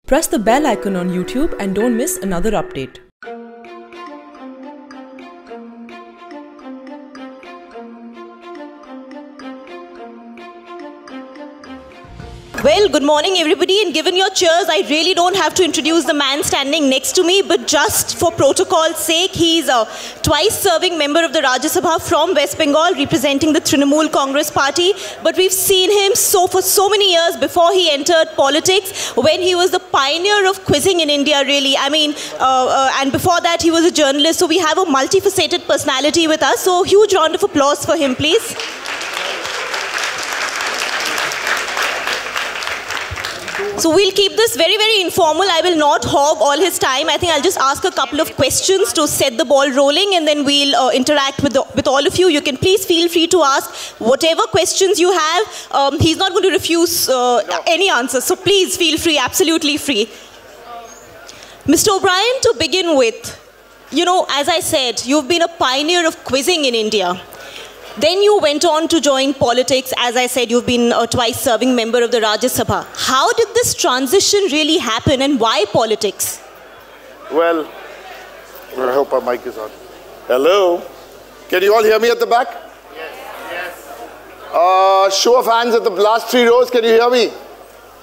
Press the bell icon on YouTube and don't miss another update. Well, good morning everybody, and given your cheers, I really don't have to introduce the man standing next to me, but just for protocol's sake, he's a twice-serving member of the Rajya Sabha from West Bengal, representing the Trinamool Congress Party. But we've seen him for so many years before he entered politics, when he was the pioneer of quizzing in India, really. I mean, and before that, he was a journalist, so we have a multifaceted personality with us. So, huge round of applause for him, please. So we'll keep this very, very informal. I will not hog all his time. I think I'll just ask a couple of questions to set the ball rolling, and then we'll interact with all of you. You can please feel free to ask whatever questions you have. He's not going to refuse any answers, so please feel free, absolutely free. Mr. O'Brien, to begin with, you know, as I said, you've been a pioneer of quizzing in India. Then you went on to join politics. As I said, you've been a twice-serving member of the Rajya Sabha. How did this transition really happen, and why politics? Well, I hope our mic is on. Hello? Can you all hear me at the back? Yes. Show of hands at the last 3 rows. Can you hear me?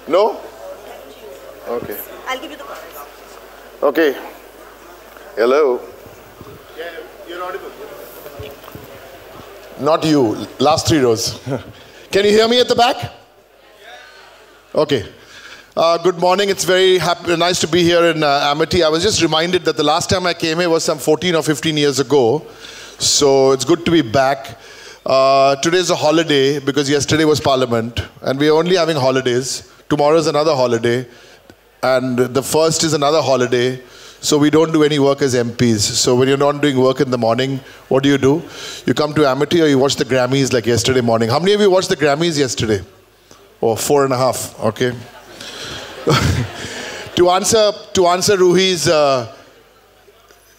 No? Okay. I'll give you the mic. Okay. Hello? Yeah, you're audible. Not you, last 3 rows. Can you hear me at the back? Okay. Good morning. It's very nice to be here in Amity. I was just reminded that the last time I came here was some 14 or 15 years ago. So it's good to be back. Today is a holiday because yesterday was Parliament. And we are only having holidays. Tomorrow is another holiday. And the 1st is another holiday. So we don't do any work as MPs. So when you're not doing work in the morning, what do? You come to Amity or you watch the Grammys like yesterday morning. How many of you watched the Grammys yesterday? Oh, 4.5, okay. to answer Ruhi's,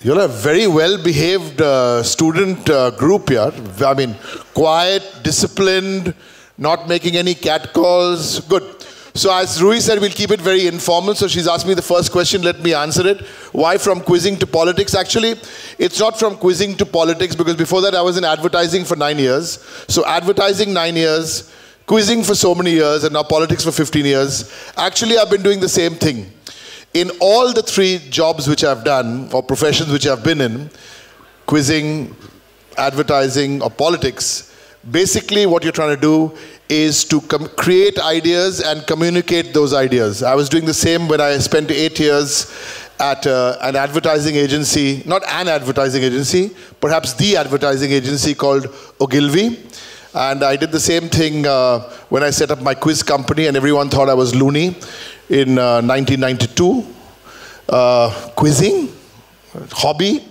you're a very well-behaved student group here. I mean, quiet, disciplined, not making any catcalls. Good. So as Ruhi said, we'll keep it very informal. So she's asked me the first question, let me answer it. Why from quizzing to politics? Actually, it's not from quizzing to politics, because before that I was in advertising for 9 years. So advertising 9 years, quizzing for so many years, and now politics for 15 years. Actually, I've been doing the same thing. In all the 3 jobs which I've done, or professions which I've been in, quizzing, advertising, or politics, basically what you're trying to do is to create ideas and communicate those ideas. I was doing the same when I spent 8 years at an advertising agency, not an advertising agency, perhaps the advertising agency called Ogilvy. And I did the same thing when I set up my quiz company, and everyone thought I was loony in 1992. Quizzing, hobby.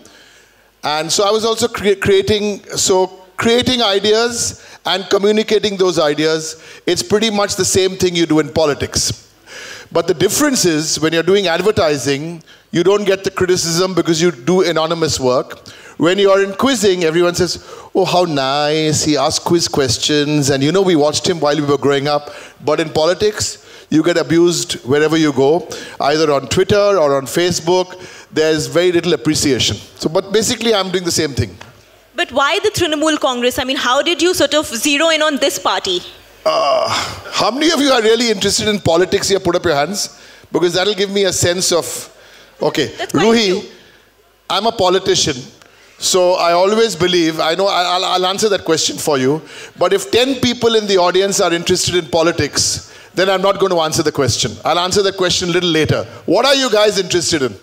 And so I was also creating ideas and communicating those ideas. It's pretty much the same thing you do in politics. But the difference is, when you're doing advertising, you don't get the criticism because you do anonymous work. When you're in quizzing, everyone says, oh, how nice, he asked quiz questions, and you know, we watched him while we were growing up. But in politics, you get abused wherever you go, either on Twitter or on Facebook. There's very little appreciation. So, but basically, I'm doing the same thing. But why the Trinamool Congress? I mean, how did you sort of zero in on this party? How many of you are really interested in politics here? Put up your hands. Because that'll give me a sense of, okay, Ruhi, I'm a politician. So I always believe, I know I'll answer that question for you. But if 10 people in the audience are interested in politics, then I'm not going to answer the question. I'll answer the question a little later. What are you guys interested in?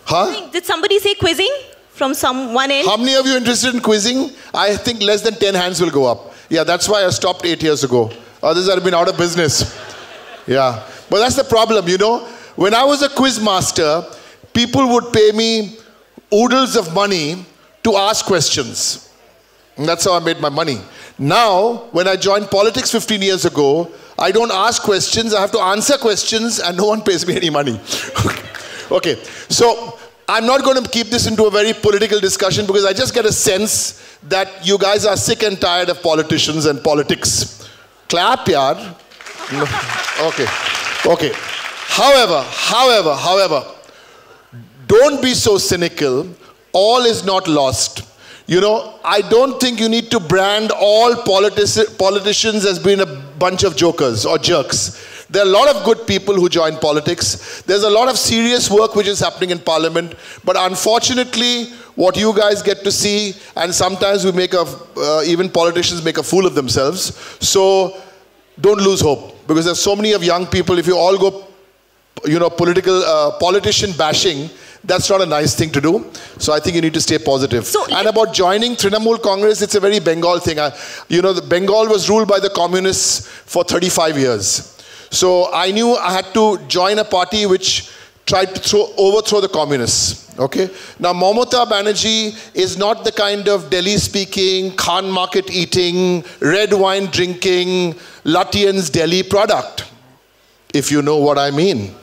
Huh? Did somebody say quizzing? From one end? How many of you interested in quizzing? I think less than 10 hands will go up. Yeah, that's why I stopped 8 years ago. Others have been out of business. Yeah. But that's the problem, you know. When I was a quiz master, people would pay me oodles of money to ask questions. And that's how I made my money. Now, when I joined politics 15 years ago, I don't ask questions, I have to answer questions, and no one pays me any money. Okay, so I'm not going to keep this into a very political discussion, because I just get a sense that you guys are sick and tired of politicians and politics. Clap, yaar. No. Okay. Okay. However, don't be so cynical. All is not lost. You know, I don't think you need to brand all politicians as being a bunch of jokers or jerks. There are a lot of good people who join politics. There's a lot of serious work which is happening in Parliament. But unfortunately, what you guys get to see, and sometimes we make even politicians make a fool of themselves. So don't lose hope, because there's so many of young people. If you all go, you know, politician bashing, that's not a nice thing to do. So I think you need to stay positive. And about joining Trinamool Congress, it's a very Bengal thing. You know, Bengal was ruled by the communists for 35 years. So I knew I had to join a party which tried to overthrow the communists. Okay? Now, Mamata Banerjee is not the kind of Delhi-speaking, Khan market eating, red wine drinking, Lutyens Delhi product, if you know what I mean.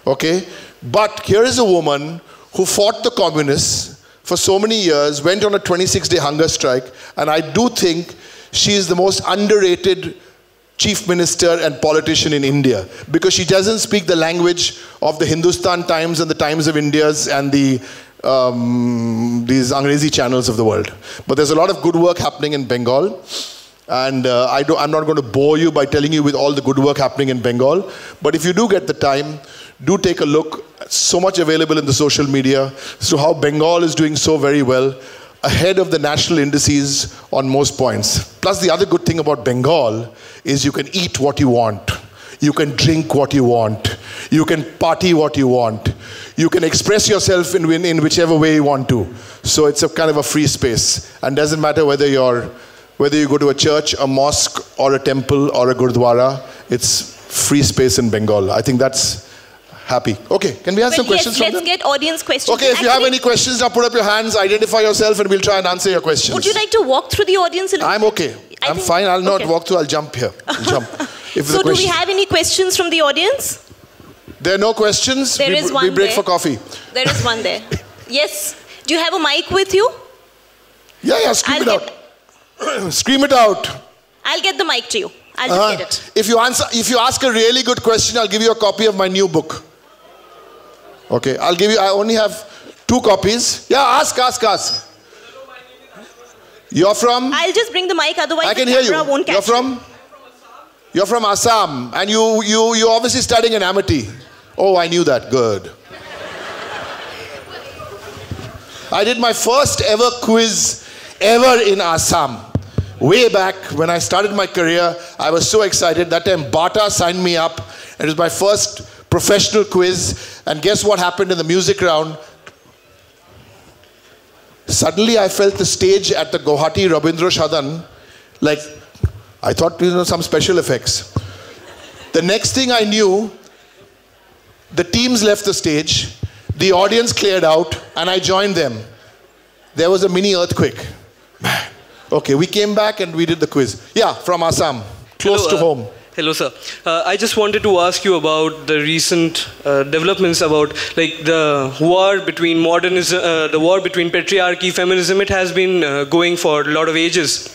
Okay? But here is a woman who fought the communists for so many years, went on a 26-day hunger strike, and I do think she is the most underrated chief minister and politician in India, because she doesn't speak the language of the Hindustan Times and the Times of India's and these Angrezi channels of the world. But there's a lot of good work happening in Bengal. And I'm not going to bore you by telling you with all the good work happening in Bengal. But if you do get the time, do take a look. So much available in the social media as to how Bengal is doing so very well, ahead of the national indices on most points. Plus, the other good thing about Bengal is you can eat what you want. You can drink what you want. You can party what you want. You can express yourself in whichever way you want to. So it's a kind of a free space. And doesn't matter whether you go to a church, a mosque, or a temple, or a gurdwara, it's free space in Bengal. I think that's happy. Okay, can we have some questions from them? Let's get audience questions. Okay, if you have any questions, now put up your hands, identify yourself, and we'll try and answer your questions. Would you like to walk through the audience a little I'm okay. I'm fine. I'll not walk through. I'll jump here. I'll jump. So do we have any questions from the audience? There are no questions. There is one we break there. for coffee. There is one there. Yes. Do you have a mic with you? Yeah, scream it out. Scream it out. I'll get the mic to you. I'll just get it. If you ask a really good question, I'll give you a copy of my new book. Okay, I only have 2 copies. Yeah, ask. You're from? I'll just bring the mic, otherwise I can hear you. Won't catch You're from Assam, and you're obviously studying in Amity. Oh, I knew that. Good. I did my first ever quiz ever in Assam. Way back when I started my career, I was so excited. That time Bata signed me up. It was my first professional quiz. And guess what happened in the music round? Suddenly I felt the stage at the Guwahati Rabindra Sadan, like, I thought, some special effects. The next thing I knew, the teams left the stage, the audience cleared out, and I joined them. There was a mini earthquake. Okay, we came back and we did the quiz. Yeah, from Assam, close to home. Hello, sir. I just wanted to ask you about the recent developments about the war between modernism, the war between patriarchy, feminism. It has been going for a lot of ages.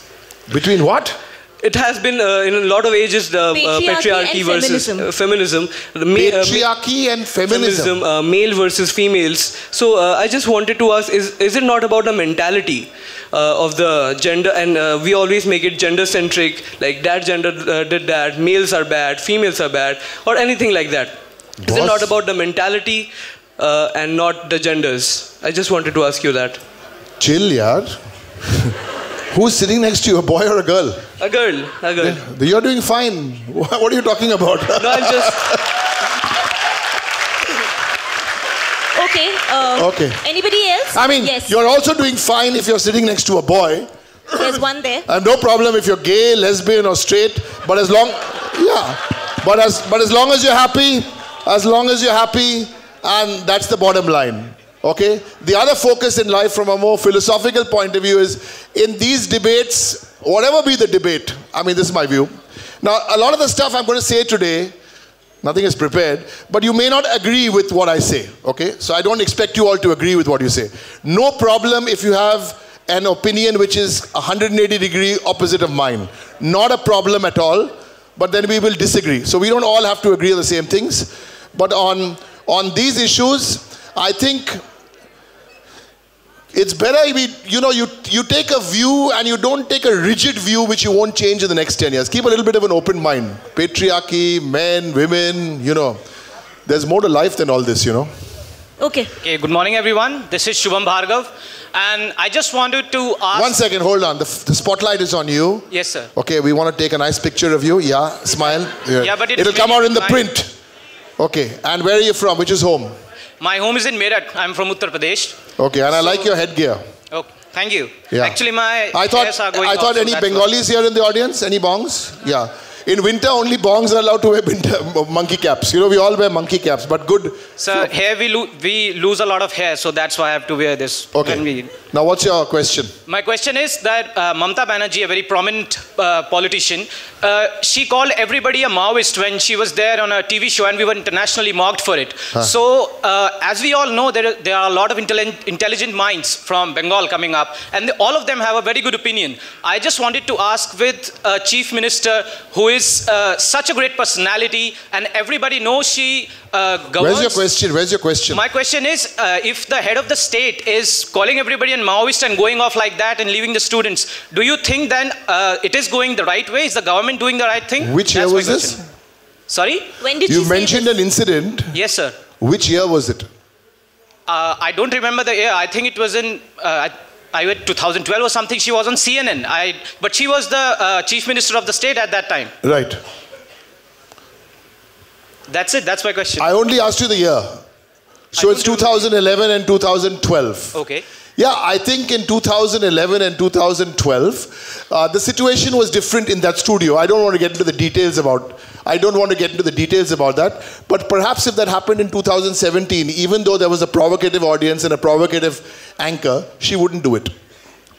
Between what? It has been in a lot of ages the patriarchy versus feminism. Patriarchy and feminism. Male versus females. So I just wanted to ask: is it not about the mentality of the gender? And we always make it gender-centric. Like that gender did that. Males are bad. Females are bad, or anything like that. Is it not about the mentality and not the genders? I just wanted to ask you that. Chill, yaar. Who's sitting next to you, a boy or a girl? A girl. You're doing fine. What are you talking about? No, I'm just... Okay. Anybody else? I mean, yes. You're also doing fine if you're sitting next to a boy. There's one there. And no problem if you're gay, lesbian, or straight. But as long... Yeah. But as long as you're happy, and that's the bottom line. Okay? The other focus in life from a more philosophical point of view is, in these debates, whatever be the debate, I mean, this is my view. Now, a lot of the stuff I'm going to say today, nothing is prepared, but you may not agree with what I say. Okay? So I don't expect you all to agree with what you say. No problem if you have an opinion which is 180-degree opposite of mine. Not a problem at all. but then we will disagree. So we don't all have to agree on the same things. But on these issues, I think it's better you take a view and you don't take a rigid view which you won't change in the next 10 years. Keep a little bit of an open mind. Patriarchy, men, women, there's more to life than all this, Okay. Good morning, everyone. This is Shubham Bhargav. And I just wanted to ask... One second, hold on. The spotlight is on you. Yes, sir. Okay, we want to take a nice picture of you. Yeah, smile. Yeah, but it'll come out in the print. Okay, and where are you from? Which is home? My home is in Meerut. I'm from Uttar Pradesh. Okay, and I like your headgear. Okay, thank you. Yeah. Actually, my I thought any Bengalis here in the audience? Any bongs? Yeah. In winter, only bongs are allowed to wear monkey caps. We all wear monkey caps, but good. Sir, here we lose a lot of hair, so that's why I have to wear this. Okay. Now, what's your question? My question is that Mamata Banerjee, a very prominent politician, she called everybody a Maoist when she was there on a TV show, and we were internationally mocked for it. So, as we all know, there are a lot of intelligent minds from Bengal coming up, and all of them have a very good opinion. I just wanted to ask with Chief Minister, who is such a great personality, and everybody knows she governs. Where's your question? My question is, if the head of the state is calling everybody a Maoist and going off like that and leaving the students, do you think then it is going the right way? Is the government doing the right thing? Which year was this? Sorry? When did you mentioned an incident? Yes, sir. Which year was it? I don't remember the year. I think it was in... I went 2012 or something. She was on CNN. But she was the chief minister of the state at that time. Right. That's it. That's my question. I only asked you the year. So it's 2011 and 2012. Okay. Yeah, I think in 2011 and 2012, the situation was different in that studio. I don't want to get into the details about that. But perhaps if that happened in 2017, even though there was a provocative audience and a provocative anchor, she wouldn't do it.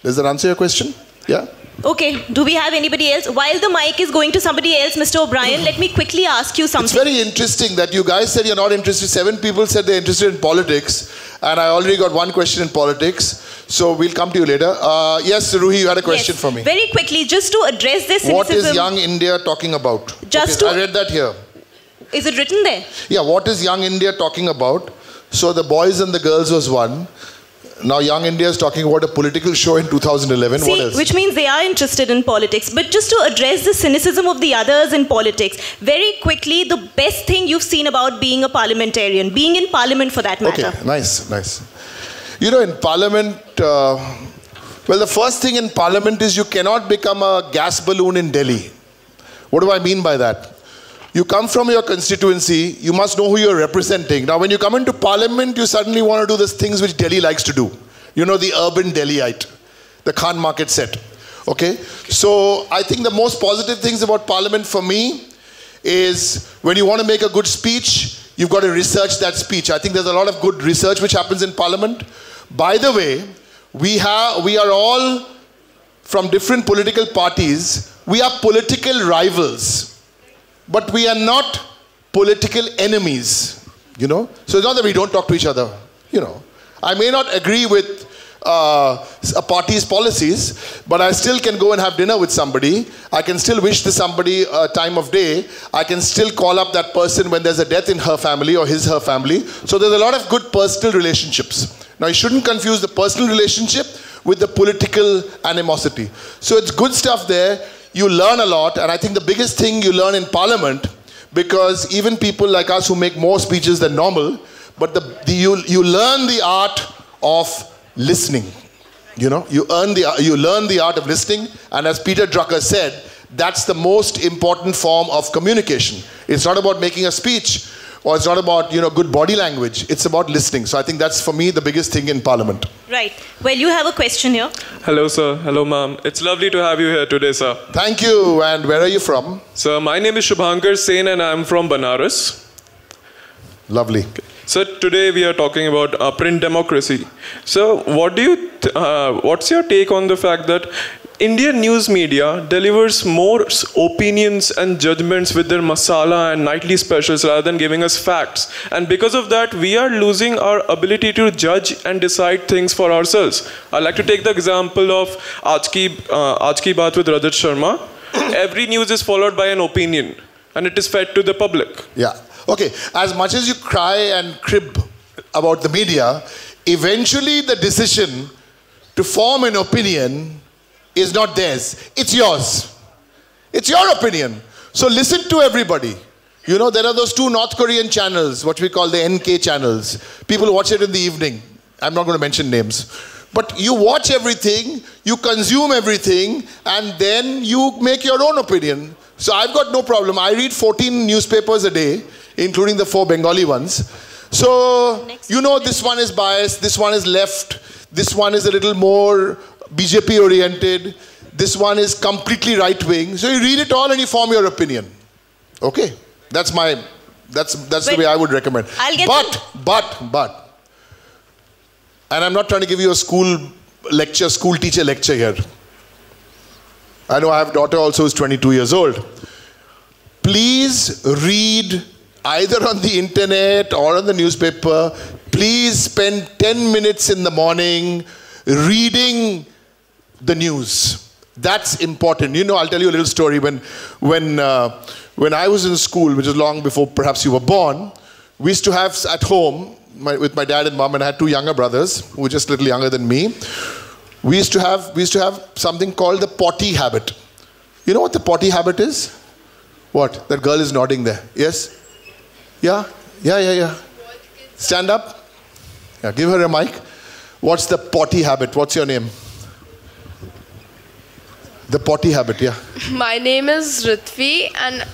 Does that answer your question? Yeah? Okay, do we have anybody else? While the mic is going to somebody else, Mr. O'Brien, let me quickly ask you something. It's very interesting that you guys said you're not interested. 7 people said they're interested in politics. And I already got one question in politics. So we'll come to you later. Yes, Ruhi, you had a question for me. Very quickly, just to address this cynicism. What is Young India talking about? I read that here. Is it written there? Yeah, what is Young India talking about? So the boys and the girls was one. Now Young India is talking about a political show in 2011. See, what else? Which means they are interested in politics. But just to address the cynicism of the others in politics, very quickly, the best thing you've seen about being a parliamentarian, being in parliament for that matter. Okay, nice. In parliament, well, the first thing in parliament is you cannot become a gas balloon in Delhi. What do I mean by that? You come from your constituency, you must know who you're representing. Now, when you come into parliament, you suddenly want to do the things which Delhi likes to do. The urban Delhiite, the Khan market set. Okay? So, I think the most positive things about parliament for me is when you want to make a good speech, you've got to research that speech. I think there's a lot of good research which happens in parliament. By the way, we are all from different political parties. We are political rivals. But we are not political enemies, So it's not that we don't talk to each other, I may not agree with a party's policies, but I still can go and have dinner with somebody. I can still wish to somebody a time of day. I can still call up that person when there's a death in her family or her family. So there's a lot of good personal relationships. Now you shouldn't confuse the personal relationship with the political animosity. So it's good stuff there. You learn a lot, and I think the biggest thing you learn in parliament, because even people like us who make more speeches than normal, but you learn the art of listening. You learn the art of listening, and as Peter Drucker said, that's the most important form of communication. It's not about making a speech, or it's not about good body language. It's about listening. So I think that's for me the biggest thing in parliament. Right. Well, you have a question here. Hello, sir. Hello, ma'am. It's lovely to have you here today, sir. Thank you. And where are you from? Sir, my name is Shubhankar Sen and I'm from Banaras. Lovely. Okay. So today we are talking about print democracy. So what's your take on the fact that Indian news media delivers more opinions and judgments with their masala and nightly specials rather than giving us facts? And because of that, we are losing our ability to judge and decide things for ourselves. I'd like to take the example of Aaj Ki Baat with Rajat Sharma. every news is followed by an opinion and it is fed to the public. Yeah. Okay. As much as you cry and crib about the media, eventually the decision to form an opinion is not theirs. It's yours. It's your opinion. So listen to everybody. You know, there are those 2 North Korean channels, what we call the NK channels. People watch it in the evening. I'm not going to mention names. But you watch everything, you consume everything, and then you make your own opinion. So I've got no problem. I read 14 newspapers a day, including the 4 Bengali ones. So, you know, this one is biased, this one is left, this one is a little more BJP oriented, this one is completely right wing. So you read it all and you form your opinion. Okay? That's the way I would recommend. But, and I'm not trying to give you a school teacher lecture here. I know I have a daughter also who's 22 years old. Please read either on the internet or on the newspaper. Please spend 10 minutes in the morning reading the news. That's important. You know, I'll tell you a little story. When I was in school, which is long before perhaps you were born, we used to have at home, with my dad and mom, and I had 2 younger brothers who were just a little younger than me. We used to have something called the potty habit. You know what the potty habit is? What? That girl is nodding there. Yes? Yeah? Stand up. Yeah, give her a mic. What's the potty habit? What's your name? The potty habit, yeah. My name is Ritvi, and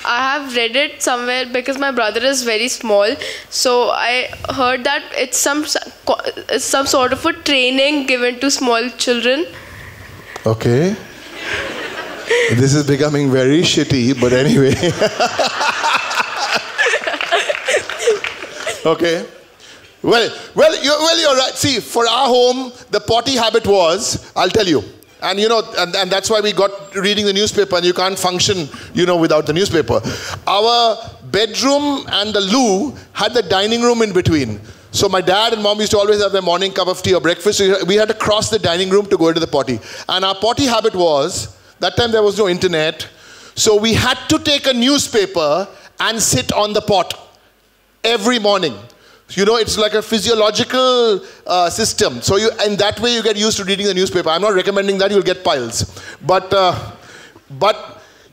I have read it somewhere because my brother is very small. So I heard that it's some sort of a training given to small children. Okay. This is becoming very shitty, but anyway. Okay. Well, you're right. See, for our home, the potty habit was, I'll tell you. And you know, and that's why we got reading the newspaper, and you can't function, you know, without the newspaper. Our bedroom and the loo had the dining room in between. So my dad and mom used to always have their morning cup of tea or breakfast. So we had to cross the dining room to go into the potty. And our potty habit was, that time there was no internet, so we had to take a newspaper and sit on the pot every morning. You know, it's like a physiological system. So in that way you get used to reading the newspaper. I'm not recommending that, you'll get piles. But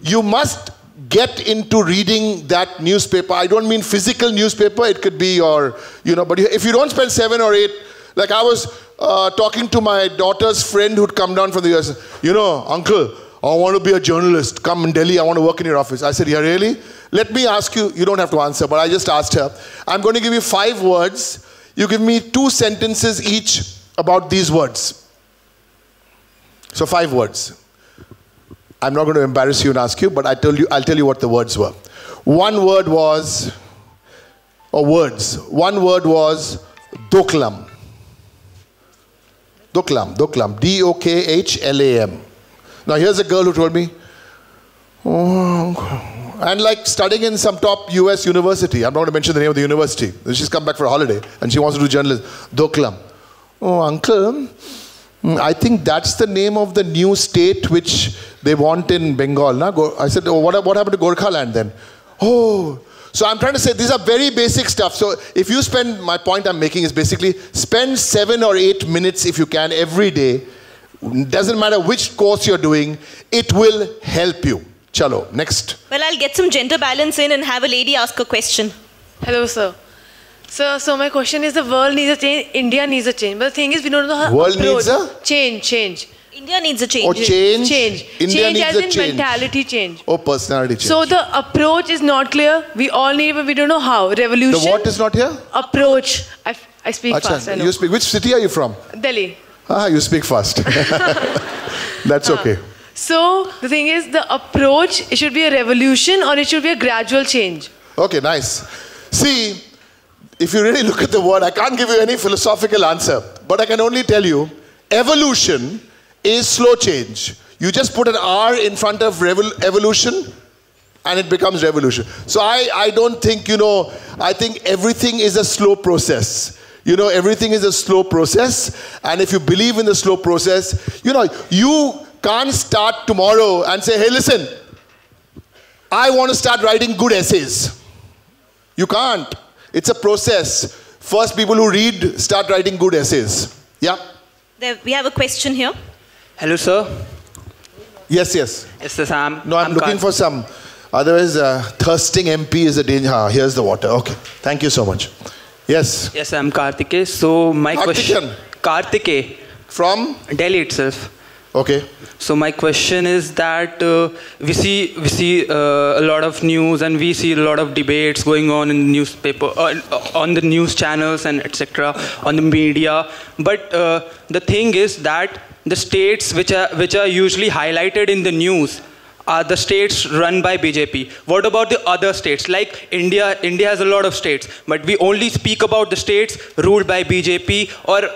you must get into reading that newspaper. I don't mean physical newspaper, it could be your, you know, but if you don't spend 7 or 8, like I was talking to my daughter's friend who'd come down from the US. You know, uncle, I want to be a journalist. Come in Delhi, I want to work in your office. I said, yeah, really? Let me ask you, you don't have to answer, but I just asked her. I'm going to give you 5 words. You give me 2 sentences each about these words. So 5 words. I'm not going to embarrass you and ask you, but I'll tell you what the words were. One word was, or words. One word was Doklam. Doklam. D-O-K-H-L-A-M. Now here's a girl who told me, and like studying in some top US university. I'm not going to mention the name of the university. She's come back for a holiday and she wants to do journalism. Doklam. Oh, uncle, I think that's the name of the new state which they want in Bengal. Na? I said, oh, what happened to Gorkhaland then? Oh, so I'm trying to say these are very basic stuff. So if you spend, my point I'm making is basically spend 7 or 8 minutes if you can every day. Doesn't matter which course you're doing, it will help you. Chalo, next. Well, I'll get some gender balance in and have a lady ask a question. Hello, sir. So my question is, the world needs a change, India needs a change. But the thing is, we don't know how world needs a? Change. India needs a change. Oh, change? India change needs as a in change. mentality change. Oh, personality change. So the approach is not clear. We all need it, but we don't know how. Revolution. The what is not here? Approach. I speak fast, I know. You speak. Which city are you from? Delhi. Ah, you speak fast. That's okay. So the thing is, the approach, it should be a revolution or it should be a gradual change. Okay, nice. See, if you really look at the word, I can't give you any philosophical answer, but I can only tell you, evolution is slow change. You just put an R in front of evolution and it becomes revolution. So I don't think, I think everything is a slow process. Everything is a slow process, and if you believe in the slow process, you can't start tomorrow and say, hey, listen, I want to start writing good essays. You can't. It's a process. First, people who read start writing good essays. Yeah? We have a question here. Hello, sir. Yes, yes. Yes, sir, Sam. No, I'm looking for some. Otherwise, thirsting MP is a danger. Here's the water. Okay. Thank you so much. Yes. Yes, I'm Karthike. So my question. Karthike. From? Delhi itself. Okay. So my question is that we see a lot of news and we see a lot of debates going on in the newspaper, on the news channels and etc. on the media. But the thing is that the states which are usually highlighted in the news are the states run by BJP. What about the other states? Like India has a lot of states, but we only speak about the states ruled by BJP, or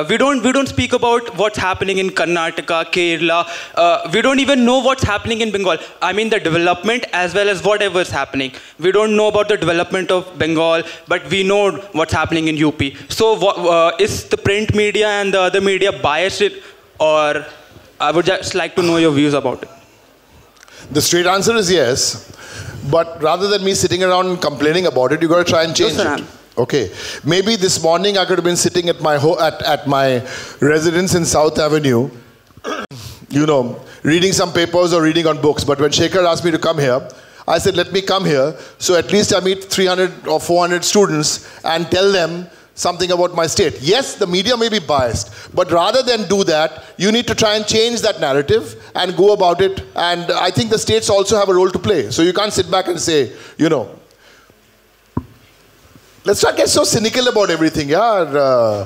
we don't speak about what's happening in Karnataka, Kerala. We don't even know what's happening in Bengal. I mean the development as well as whatever's happening. We don't know about the development of Bengal, but we know what's happening in UP. So is the print media and the other media biased, or I would just like to know your views about it. The straight answer is yes, but rather than me sitting around complaining about it, you got to try and change it. Okay, maybe this morning I could have been sitting at my at my residence in South Avenue, you know, reading some papers or reading on books. But when Shekhar asked me to come here, I said, let me come here, so at least I meet 300 or 400 students and tell them something about my state. Yes, the media may be biased, but rather than do that, you need to try and change that narrative and go about it. And I think the states also have a role to play. So you can't sit back and say, you know, let's not get so cynical about everything, yeah.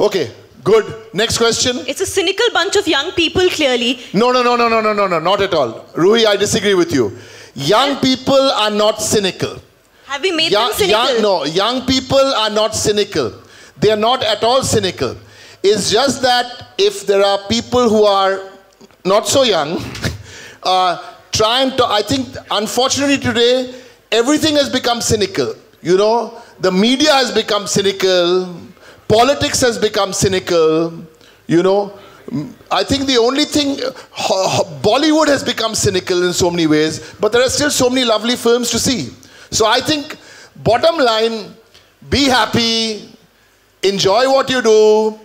Okay, good. Next question. It's a cynical bunch of young people, clearly. No, not at all. Ruhi, I disagree with you. Young people are not cynical. Have we made them cynical? No, young people are not cynical. They are not at all cynical. It's just that if there are people who are not so young, trying to, I think, unfortunately today, everything has become cynical. You know, the media has become cynical, politics has become cynical, you know. I think the only thing, Bollywood has become cynical in so many ways, but there are still so many lovely films to see. So I think, bottom line, be happy, enjoy what you do,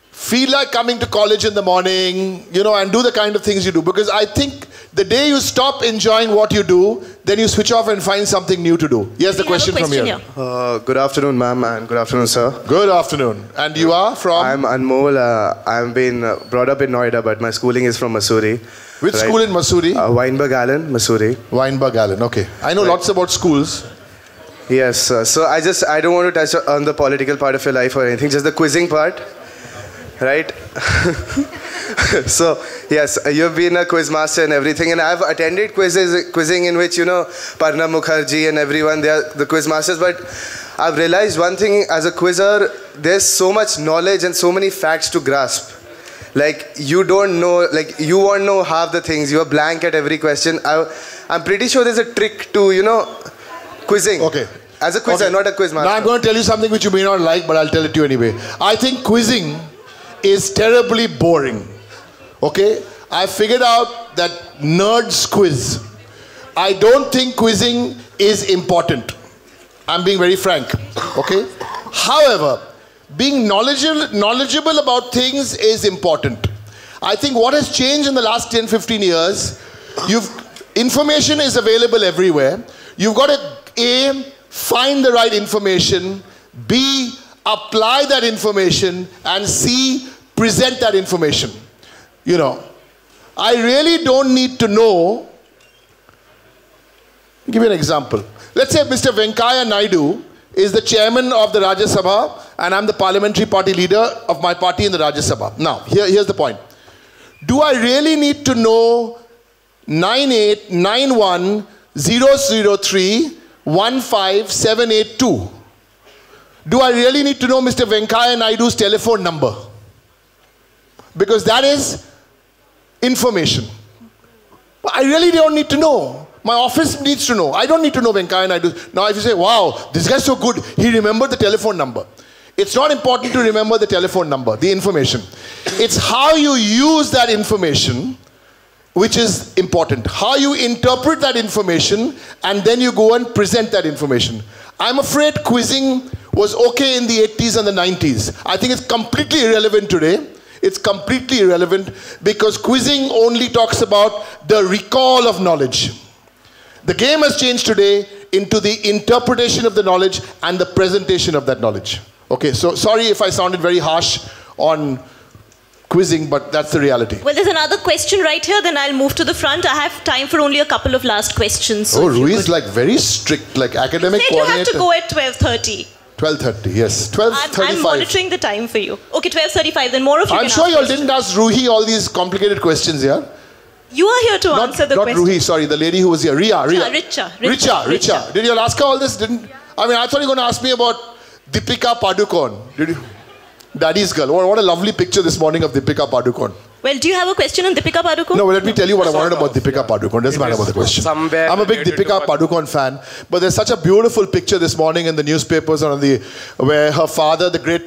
feel like coming to college in the morning, you know, and do the kind of things you do. Because I think the day you stop enjoying what you do, then you switch off and find something new to do. Yes, the question from here. Good afternoon, ma'am, and good afternoon, sir. Good afternoon. And you are from? I'm Anmol. I've been brought up in Noida, but my schooling is from Mussoorie. Which school in Mussoorie? Weinberg Allen, Mussoorie. Weinberg Allen, okay. I know lots about schools. Yes, so I don't want to touch on the political part of your life or anything, just the quizzing part, right? So, yes, you've been a quiz master and everything, and I've attended quizzing in which, you know, Parna Mukherjee and everyone, they are the quiz masters, but I've realized one thing as a quizzer, there's so much knowledge and so many facts to grasp. Like, you don't know, like, you won't know half the things. You're blank at every question. I'm pretty sure there's a trick to, you know, quizzing. Okay. As a quizzer, not a quiz master. Now I'm going to tell you something which you may not like, but I'll tell it to you anyway. I think quizzing is terribly boring. Okay? I figured out that nerds quiz. I don't think quizzing is important. I'm being very frank. Okay? However, being knowledgeable about things is important. I think what has changed in the last 10, 15 years, information is available everywhere. You've got to A, find the right information, B, apply that information, and C, present that information. You know, I really don't need to know. I'll give you an example. Let's say Mr. Venkaiah Naidu is the chairman of the Rajya Sabha and I'm the parliamentary party leader of my party in the Rajya Sabha. Now, here's the point. Do I really need to know 989100315782? Do I really need to know Mr. Venkaiah Naidu's telephone number? Because that is information. I really don't need to know. My office needs to know. I don't need to know Venkaiah Naidu. Now if you say, wow, this guy's so good, he remembered the telephone number. It's not important to remember the telephone number, the information. It's how you use that information which is important. How you interpret that information and then you go and present that information. I'm afraid quizzing was okay in the 80s and the 90s. I think it's completely irrelevant today. It's completely irrelevant because quizzing only talks about the recall of knowledge. The game has changed today into the interpretation of the knowledge and the presentation of that knowledge. Okay, so sorry if I sounded very harsh on quizzing, but that's the reality. Well, there's another question right here, then I'll move to the front. I have time for only a couple of last questions. So Rui is like very strict, like academic coordinator. You have to go at 12:30. 12:30, yes. 12:35. I'm monitoring the time for you. Okay, 12:35, then more of you I'm sure you all didn't ask Ruhi all these complicated questions here. You are here to answer the question. Not Ruhi, sorry, the lady who was here. Richa. Did you all ask her all this? Didn't? I mean, I thought you were going to ask me about Deepika Padukone. Did you? Daddy's girl. What a lovely picture this morning of Deepika Padukone. Well, do you have a question on Deepika Padukone? No, well, let me tell you what I wanted about Deepika Padukone. Doesn't matter about the question. I'm a big Deepika Padukone fan, but there's such a beautiful picture this morning in the newspapers where her father, the great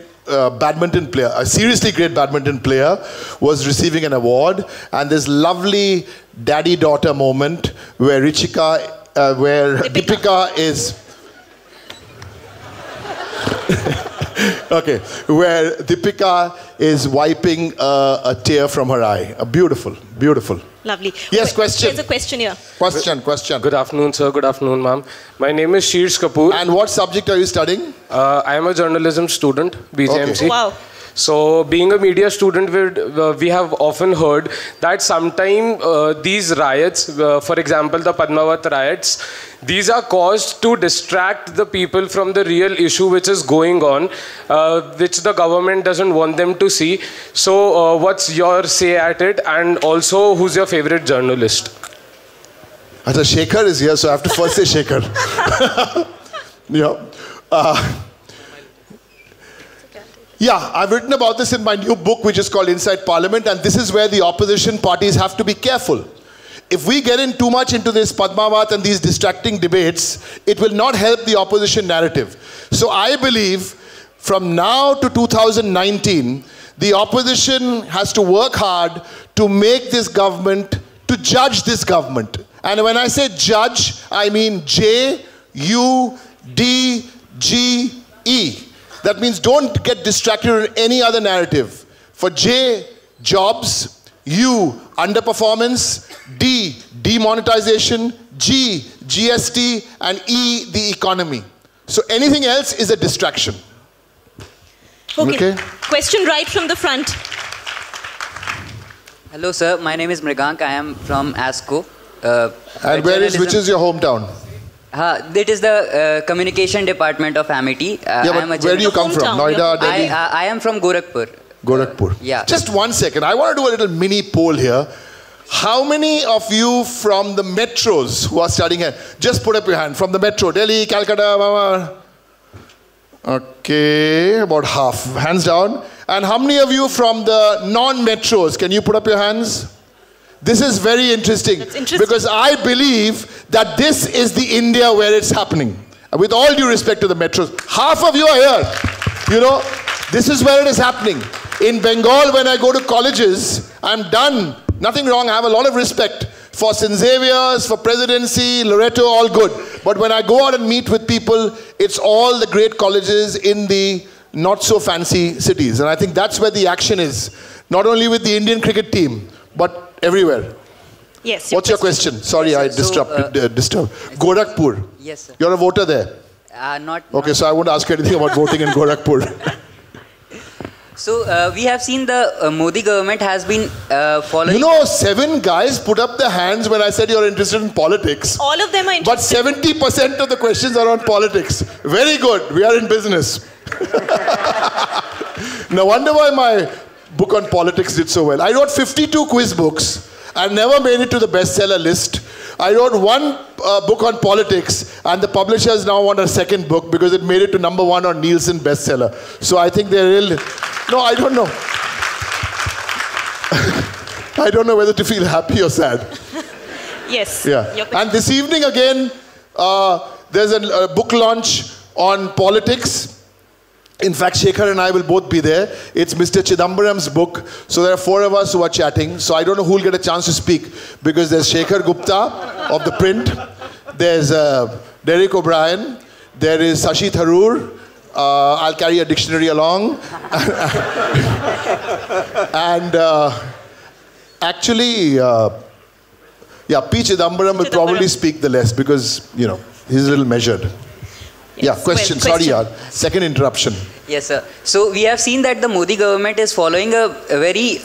badminton player, a seriously great badminton player, was receiving an award, and this lovely daddy-daughter moment where Deepika is. Okay, where Deepika is wiping a tear from her eye. Beautiful, beautiful. Lovely. Yes, question. There's a question here. Question. Good afternoon, sir. Good afternoon, ma'am. My name is Sheers Kapoor. And what subject are you studying? I am a journalism student, BJMC. Okay. Wow. So, being a media student, we have often heard that sometimes these riots, for example, the Padmavat riots, these are caused to distract the people from the real issue which is going on, which the government doesn't want them to see. So, what's your say at it? And also, who's your favorite journalist? Achha, Shekhar is here, so I have to first say Shekhar. Yeah. Yeah, I've written about this in my new book, which is called Inside Parliament, and this is where the opposition parties have to be careful. If we get in too much into this Padmavat and these distracting debates, it will not help the opposition narrative. So I believe from now to 2019, the opposition has to work hard to make this government, to judge this government. And when I say judge, I mean J-U-D-G-E. That means don't get distracted on any other narrative. For J, jobs. U, underperformance. D, demonetization. G, GST. And E, the economy. So anything else is a distraction. Okay. Question right from the front. Hello, sir. My name is Mrigank. I am from ASCO. And which is your hometown? That is the communication department of Amity. Where do you come from? Noida, Delhi? I am from Gorakhpur. Gorakhpur. Yeah. Just 1 second. I want to do a little mini poll here. How many of you from the metros who are studying here? Just put up your hand. From the metro. Delhi, Calcutta, Mama. Okay, about half. Hands down. And how many of you from the non-metros? Can you put up your hands? This is very interesting, because I believe that this is the India where it's happening. With all due respect to the metros, half of you are here. You know, this is where it is happening. In Bengal, when I go to colleges, I'm done. Nothing wrong. I have a lot of respect for St. Xavier's, for Presidency, Loreto, all good. But when I go out and meet with people, it's all the great colleges in the not so fancy cities. And I think that's where the action is. Not only with the Indian cricket team, but everywhere. Yes. What's your question? Sorry, I disturbed. Gorakhpur. Yes, sir. You're a voter there? Not. Okay, so I won't ask you anything about voting in Gorakhpur. So we have seen the Modi government has been following. You know, 7 guys put up their hands when I said you're interested in politics. All of them are interested. But 70% of the questions are on politics. Very good. We are in business. No wonder why my book on politics did so well. I wrote 52 quiz books and never made it to the bestseller list. I wrote 1 book on politics, and the publishers now want a second book because it made it to #1 on Nielsen bestseller. So I think they're real. No, I don't know. I don't know whether to feel happy or sad. Yes. Yeah. And this evening again, there's a book launch on politics. In fact, Shekhar and I will both be there. It's Mr. Chidambaram's book. So there are 4 of us who are chatting. So I don't know who will get a chance to speak, because there's Shekhar Gupta of the print. There's Derek O'Brien. There is Sashi Tharoor. I'll carry a dictionary along. And actually, P. Chidambaram will probably speak the less, because, you know, he's a little measured. Yeah, question. Sorry, yaar. Second interruption. Yes, sir. So we have seen that the Modi government is following a very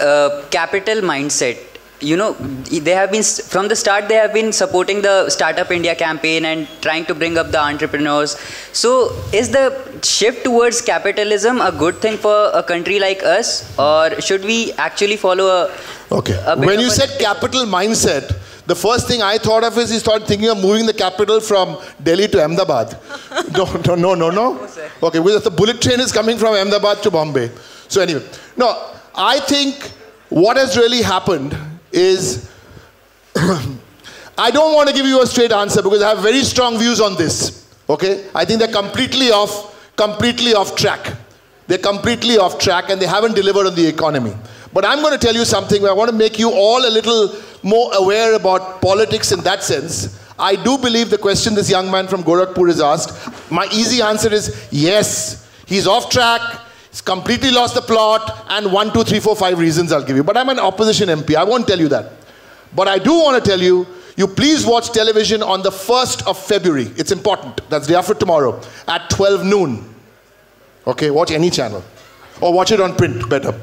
capital mindset. You know, they have been, from the start, they have been supporting the Startup India campaign and trying to bring up the entrepreneurs. So is the shift towards capitalism a good thing for a country like us, or should we actually follow a... Okay. When you said capital mindset, the first thing I thought of is he started thinking of moving the capital from Delhi to Ahmedabad. No. Okay, because the bullet train is coming from Ahmedabad to Bombay. So anyway, no, I think what has really happened is, I don't want to give you a straight answer because I have very strong views on this. Okay, I think they're completely off track. They're completely off track and they haven't delivered on the economy. But I'm going to tell you something where I want to make you all a little more aware about politics in that sense. I do believe the question this young man from Gorakhpur has asked, my easy answer is yes. He's off track, he's completely lost the plot, and 1, 2, 3, 4, 5 reasons I'll give you. But I'm an opposition MP, I won't tell you that. But I do want to tell you, you please watch television on the 1st of February. It's important. That's day after tomorrow at 12 noon. Okay, watch any channel. Or watch it on print, better.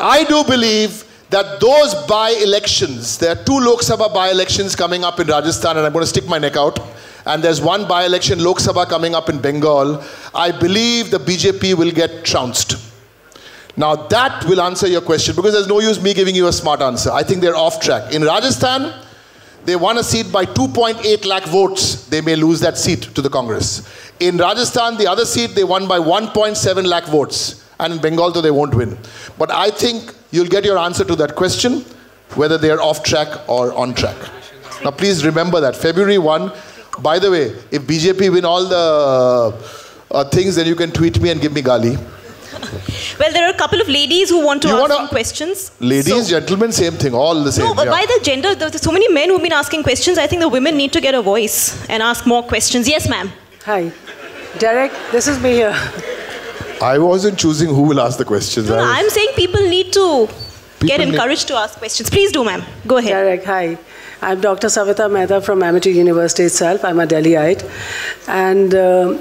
I do believe that those by-elections, there are 2 Lok Sabha by-elections coming up in Rajasthan, and I'm going to stick my neck out. And there's 1 by-election Lok Sabha coming up in Bengal. I believe the BJP will get trounced. Now that will answer your question, because there's no use me giving you a smart answer. I think they're off track. In Rajasthan, they won a seat by 2.8 lakh votes. They may lose that seat to the Congress. In Rajasthan, the other seat, they won by 1.7 lakh votes. And in Bengal, though, they won't win. But I think you'll get your answer to that question, whether they're off track or on track. Now, please remember that. February 1, by the way, if BJP win all the things, then you can tweet me and give me gali. Well, there are a couple of ladies who want to ask some questions. Ladies, gentlemen, same thing, all the same. No, but by the gender, there's so many men who've been asking questions. I think the women need to get a voice and ask more questions. Yes, ma'am. Hi. Derek, this is me here. I wasn't choosing who will ask the questions. No, I'm saying people need to get encouraged to ask questions. Please do, ma'am. Go ahead. Derek, hi. I'm Dr. Savita Mehta from Amity University itself. I'm a Delhiite. And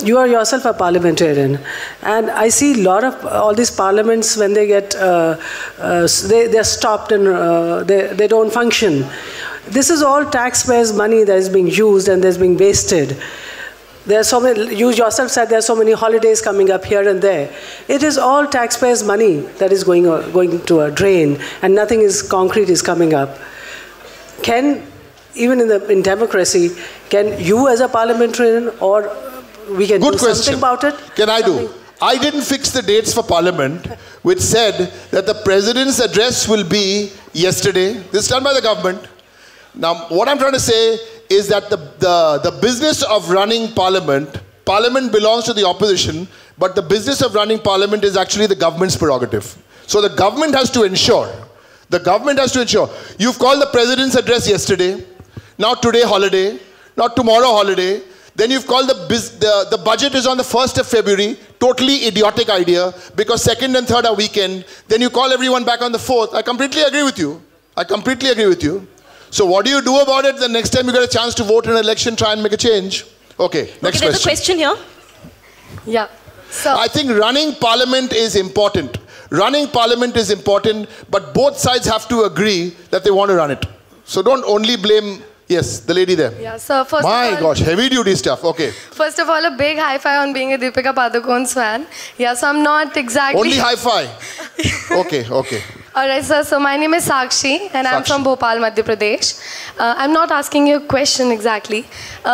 you are yourself a parliamentarian. And I see a lot of all these parliaments, when they get, they're stopped and they don't function. This is all taxpayers' money that is being used and that's being wasted. There are so many, you yourself said there are so many holidays coming up here and there. It is all taxpayers' money that is going to a drain, and nothing is concrete is coming up. Can, even in democracy, can you as a parliamentarian, or we can do something about it? Can I do? I didn't fix the dates for Parliament, which said that the President's address will be yesterday. This is done by the government. Now, what I'm trying to say is that the business of running Parliament belongs to the opposition, but the business of running Parliament is actually the government's prerogative. So the government has to ensure. You've called the President's address yesterday, now today holiday, now tomorrow holiday, then you've called the budget is on the 1st of February, totally idiotic idea, because 2nd and 3rd are weekend, then you call everyone back on the 4th. I completely agree with you. So what do you do about it the next time you get a chance to vote in an election, try and make a change? Okay, next question. There's a question here. Yeah. So I think running Parliament is important. But both sides have to agree that they want to run it. So don't only blame, yes, the lady there. Yeah, so first My gosh, heavy duty stuff, okay. First of all, a big high five on being a Deepika Padukone's fan. Yeah, so I'm not exactly... Only high five? Okay. Alright, sir. So my name is Sakshi and I'm from Bhopal, Madhya Pradesh. I'm not asking you a question exactly.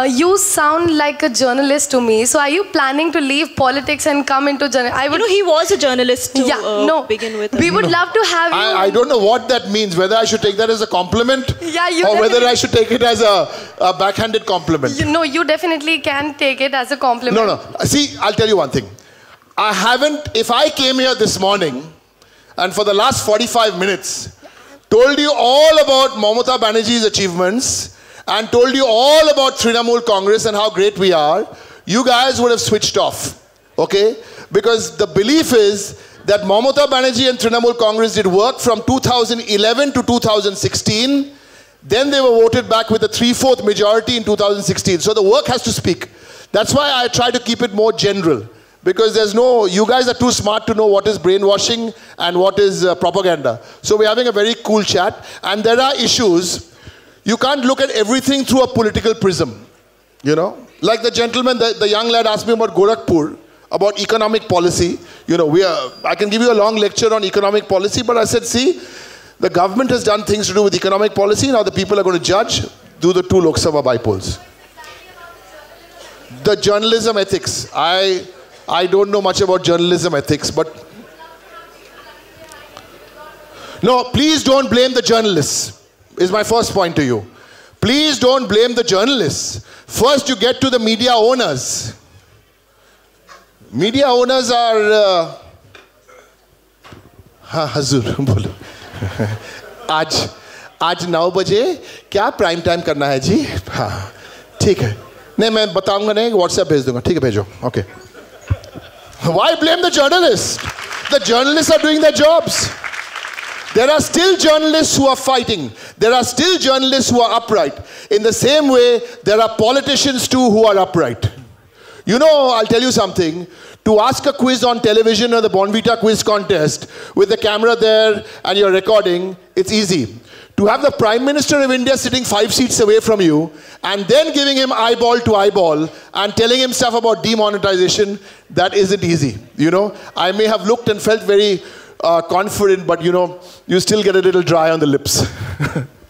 You sound like a journalist to me. So are you planning to leave politics and come into journalism? You know, he was a journalist to begin with. We would love to have you. I don't know what that means. Whether I should take that as a compliment or whether I should take it as a backhanded compliment. You definitely can take it as a compliment. No. See, I'll tell you one thing. I haven't, if I came here this morning and for the last 45 minutes told you all about Mamata Banerjee's achievements and told you all about Trinamool Congress and how great we are, you guys would have switched off, okay? Because the belief is that Mamata Banerjee and Trinamool Congress did work from 2011 to 2016. Then they were voted back with a 3/4 majority in 2016. So the work has to speak. That's why I try to keep it more general. Because there's no, you guys are too smart to know what is brainwashing and what is propaganda. So we're having a very cool chat. And there are issues. You can't look at everything through a political prism. You know? Like the gentleman, the young lad asked me about Gorakhpur, about economic policy. You know, I can give you a long lecture on economic policy, but I said, see, the government has done things to do with economic policy. Now the people are going to judge. Do the 2 Lok Sabha bypolls. The journalism ethics. I don't know much about journalism ethics, but no, please don't blame the journalists, is my first point to you. Please don't blame the journalists. First you get to the media owners. Media owners are... हाँ हजूर बोलो आज 9 बजे क्या prime time करना है जी? हाँ ठीक है, नहीं मैं बताऊंगा नहीं, व्हाट्सएप भेज दूंगा, ठीक है भेजो, okay. Why blame the journalists? The journalists are doing their jobs. There are still journalists who are fighting. There are still journalists who are upright. In the same way, there are politicians too who are upright. You know, I'll tell you something. To ask a quiz on television or the Bonvita quiz contest with the camera there and you're recording, it's easy. To have the Prime Minister of India sitting 5 seats away from you and then giving him eyeball to eyeball and telling him stuff about demonetization, that isn't easy. You know, I may have looked and felt very confident, but you know, you still get a little dry on the lips.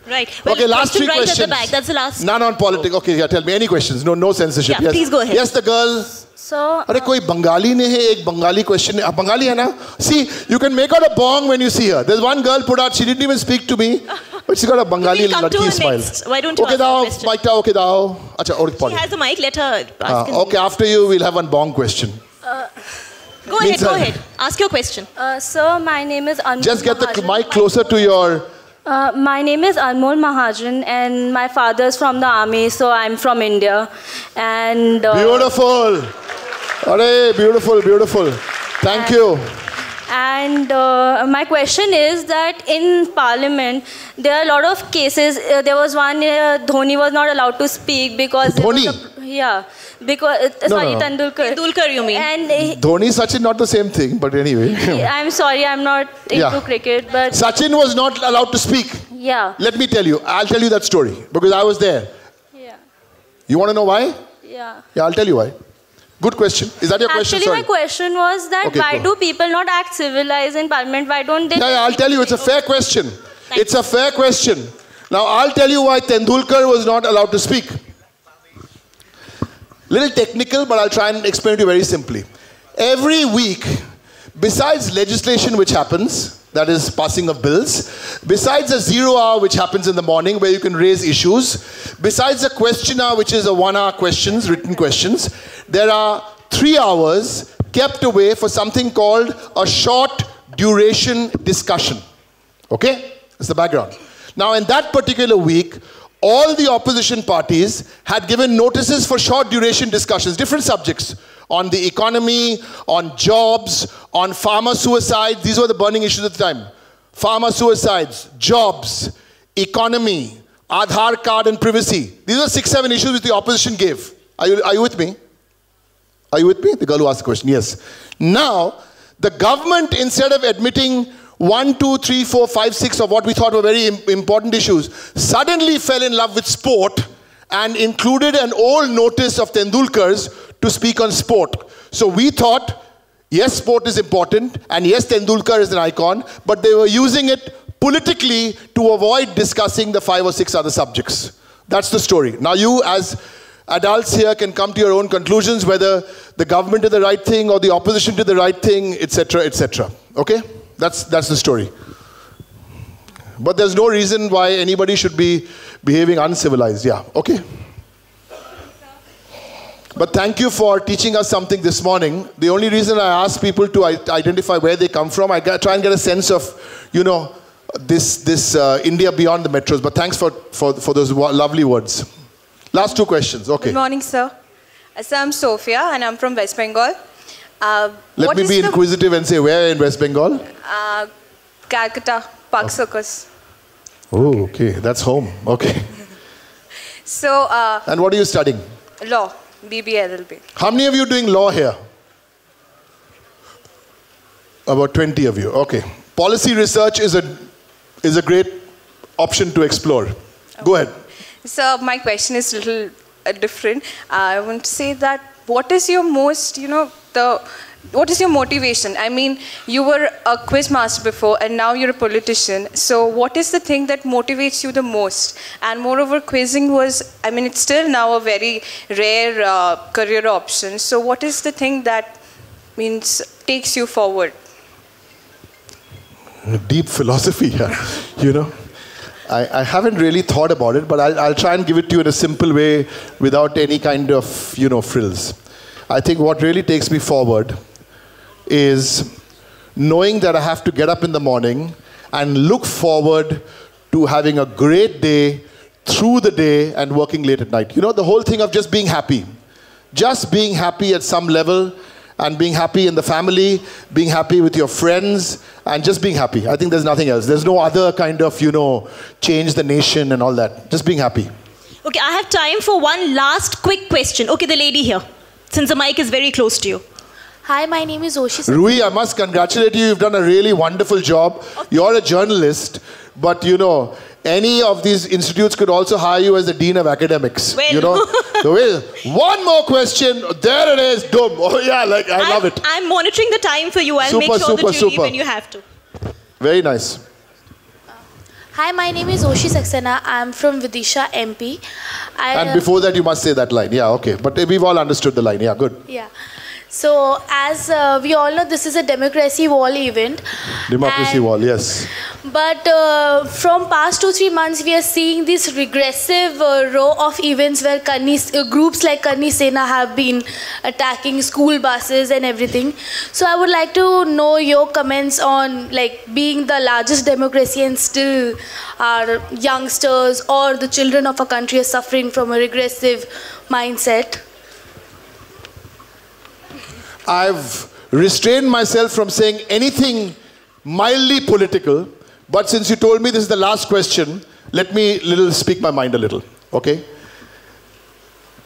Right. Well, okay, last 3 right questions. At the back. That's the last. None on politics. Okay, yeah, tell me any questions. No censorship. Yeah, yes. please go ahead. Yes, the girl. So. अरे कोई बंगाली ने है, एक Bengali question है. बंगाली है ना? See, you can make out a bong when you see her. There's one girl put out. She didn't even speak to me, but she got a Bengali ladki smile. Next. Why don't you okay, ask the question? mic dao, okay, dao. Acha, or She has the mic. Let her ask. Okay, after you, we'll have one bong question. Go ahead. Ask your question. Sir, my name is Anmol Just get the Mahajan. mic closer to your... My name is Anmol Mahajan and my father's from the army, so I'm from India. And beautiful. Arey, beautiful, beautiful. Thank you. And my question is that in Parliament, there are a lot of cases. There was one, Dhoni was not allowed to speak because... Dhoni? Because, sorry, Tendulkar. Tendulkar, you mean? And Dhoni, Sachin, not the same thing, but anyway. I'm sorry, I'm not into cricket, but... Sachin was not allowed to speak. Yeah. Let me tell you. I'll tell you that story because I was there. Yeah. You want to know why? Yeah. Yeah, I'll tell you why. Good question. Is that your question? Actually, my question was that why do people not act civilized in Parliament? Why don't they... Yeah, I'll tell you. It's a fair question. It's a fair question. Now, I'll tell you why Tendulkar was not allowed to speak. Little technical, but I'll try and explain it to you very simply. Every week, besides legislation which happens, that is passing of bills, besides a 0 hour which happens in the morning where you can raise issues, besides a question hour which is a 1 hour questions, written questions, there are 3 hours kept away for something called a short duration discussion. Okay? That's the background. Now in that particular week, all the opposition parties had given notices for short duration discussions, different subjects, on the economy, on jobs, on farmer suicides. These were the burning issues at the time. Farmer suicides, jobs, economy, Aadhaar card and privacy. These are 6-7 issues which the opposition gave. Are you with me? Are you with me? The girl who asked the question, yes. Now, the government, instead of admitting 1, 2, 3, 4, 5, 6 of what we thought were very important issues, suddenly fell in love with sport and included an old notice of Tendulkar's to speak on sport. So we thought, yes, sport is important, and yes, Tendulkar is an icon, but they were using it politically to avoid discussing the 5 or 6 other subjects. That's the story. Now you, as adults here, can come to your own conclusions whether the government did the right thing or the opposition did the right thing, etc., etc. Okay? That's the story. But there's no reason why anybody should be behaving uncivilized. Yeah, okay? But thank you for teaching us something this morning. The only reason I ask people to identify where they come from, I try and get a sense of, you know, this India beyond the metros. But thanks for those lovely words. Last two questions. Okay. Good morning, sir. So I'm Sophia, and I'm from West Bengal. Let me be inquisitive and say, where in West Bengal? Calcutta, Park Circus. Oh, okay. That's home. Okay. So. And what are you studying? Law. BBA LLB. How many of you are doing law here? About 20 of you. Okay. Policy research is a great option to explore. Okay. Go ahead. So my question is a little different. I want to say that what is your most, what is your motivation? I mean, you were a quiz master before and now you're a politician. So what is the thing that motivates you the most? And moreover, quizzing was, I mean, it's still now a very rare career option. So what is the thing that takes you forward? Deep philosophy here, you know. I haven't really thought about it, but I'll try and give it to you in a simple way without any kind of, frills. I think what really takes me forward is knowing that I have to get up in the morning and look forward to having a great day through the day and working late at night. You know, the whole thing of just being happy. Just being happy at some level and being happy in the family, being happy with your friends, and just being happy. I think there's nothing else. There's no other kind of, change the nation and all that. Just being happy. Okay, I have time for one last quick question. Okay, the lady here, since the mic is very close to you. Hi, my name is Oshi. Rui, I must congratulate you. You've done a really wonderful job. Okay. You're a journalist, but any of these institutes could also hire you as the Dean of Academics. Well. So one more question. There it is. Dum. Oh yeah, I love it. I'm monitoring the time for you. I'll make sure that you leave when you have to. Very nice. Hi, my name is Oshi Saxena. I'm from Vidisha, MP. And before that, you must say that line. Yeah, okay. But we've all understood the line. Yeah, good. Yeah. So, as we all know, this is a Democracy Wall event. Democracy Wall, yes. But from past 2-3 months, we are seeing this regressive row of events where groups like Karni Sena have been attacking school buses and everything. So, I would like to know your comments on being the largest democracy and still our youngsters or the children of our country are suffering from a regressive mindset. I've restrained myself from saying anything mildly political, but since you told me this is the last question, let me speak my mind a little, okay?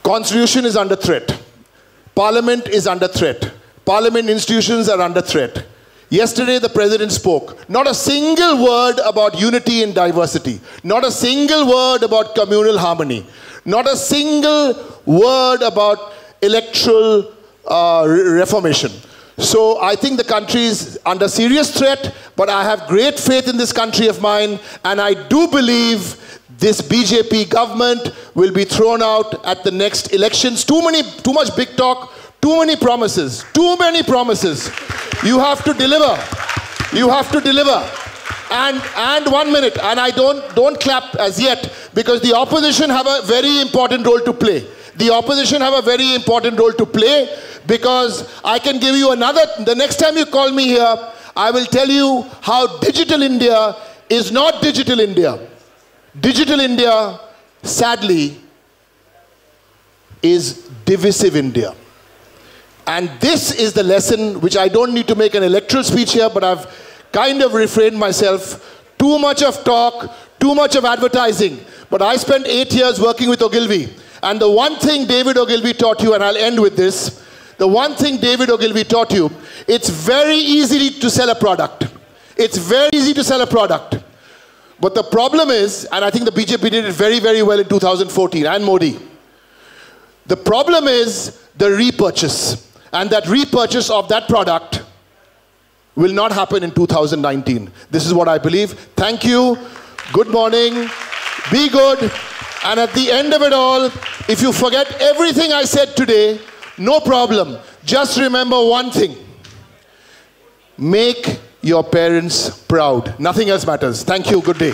Constitution is under threat. Parliament is under threat. Parliament institutions are under threat. Yesterday the President spoke. Not a single word about unity and diversity. Not a single word about communal harmony. Not a single word about electoral reformation. So I think the country is under serious threat, but I have great faith in this country of mine, and I do believe this BJP government will be thrown out at the next elections. Too much big talk, too many promises, too many promises. You have to deliver. You have to deliver. And 1 minute, and I don't clap as yet, because the opposition have a very important role to play. The opposition have a very important role to play, because I can give you the next time you call me here, I will tell you how digital India is not digital India. Digital India, sadly, is divisive India. And this is the lesson which I don't need to make an electoral speech here, but I've kind of refrained myself. Too much of talk, too much of advertising. But I spent 8 years working with Ogilvy. And the one thing David Ogilvy taught you, and I'll end with this, the one thing David Ogilvy taught you, it's very easy to sell a product. It's very easy to sell a product. But the problem is, and I think the BJP did it very, very well in 2014, and Modi. The problem is the repurchase. And that repurchase of that product will not happen in 2019. This is what I believe. Thank you. Good morning. Be good. And at the end of it all, if you forget everything I said today, no problem. Just remember one thing. Make your parents proud. Nothing else matters. Thank you. Good day.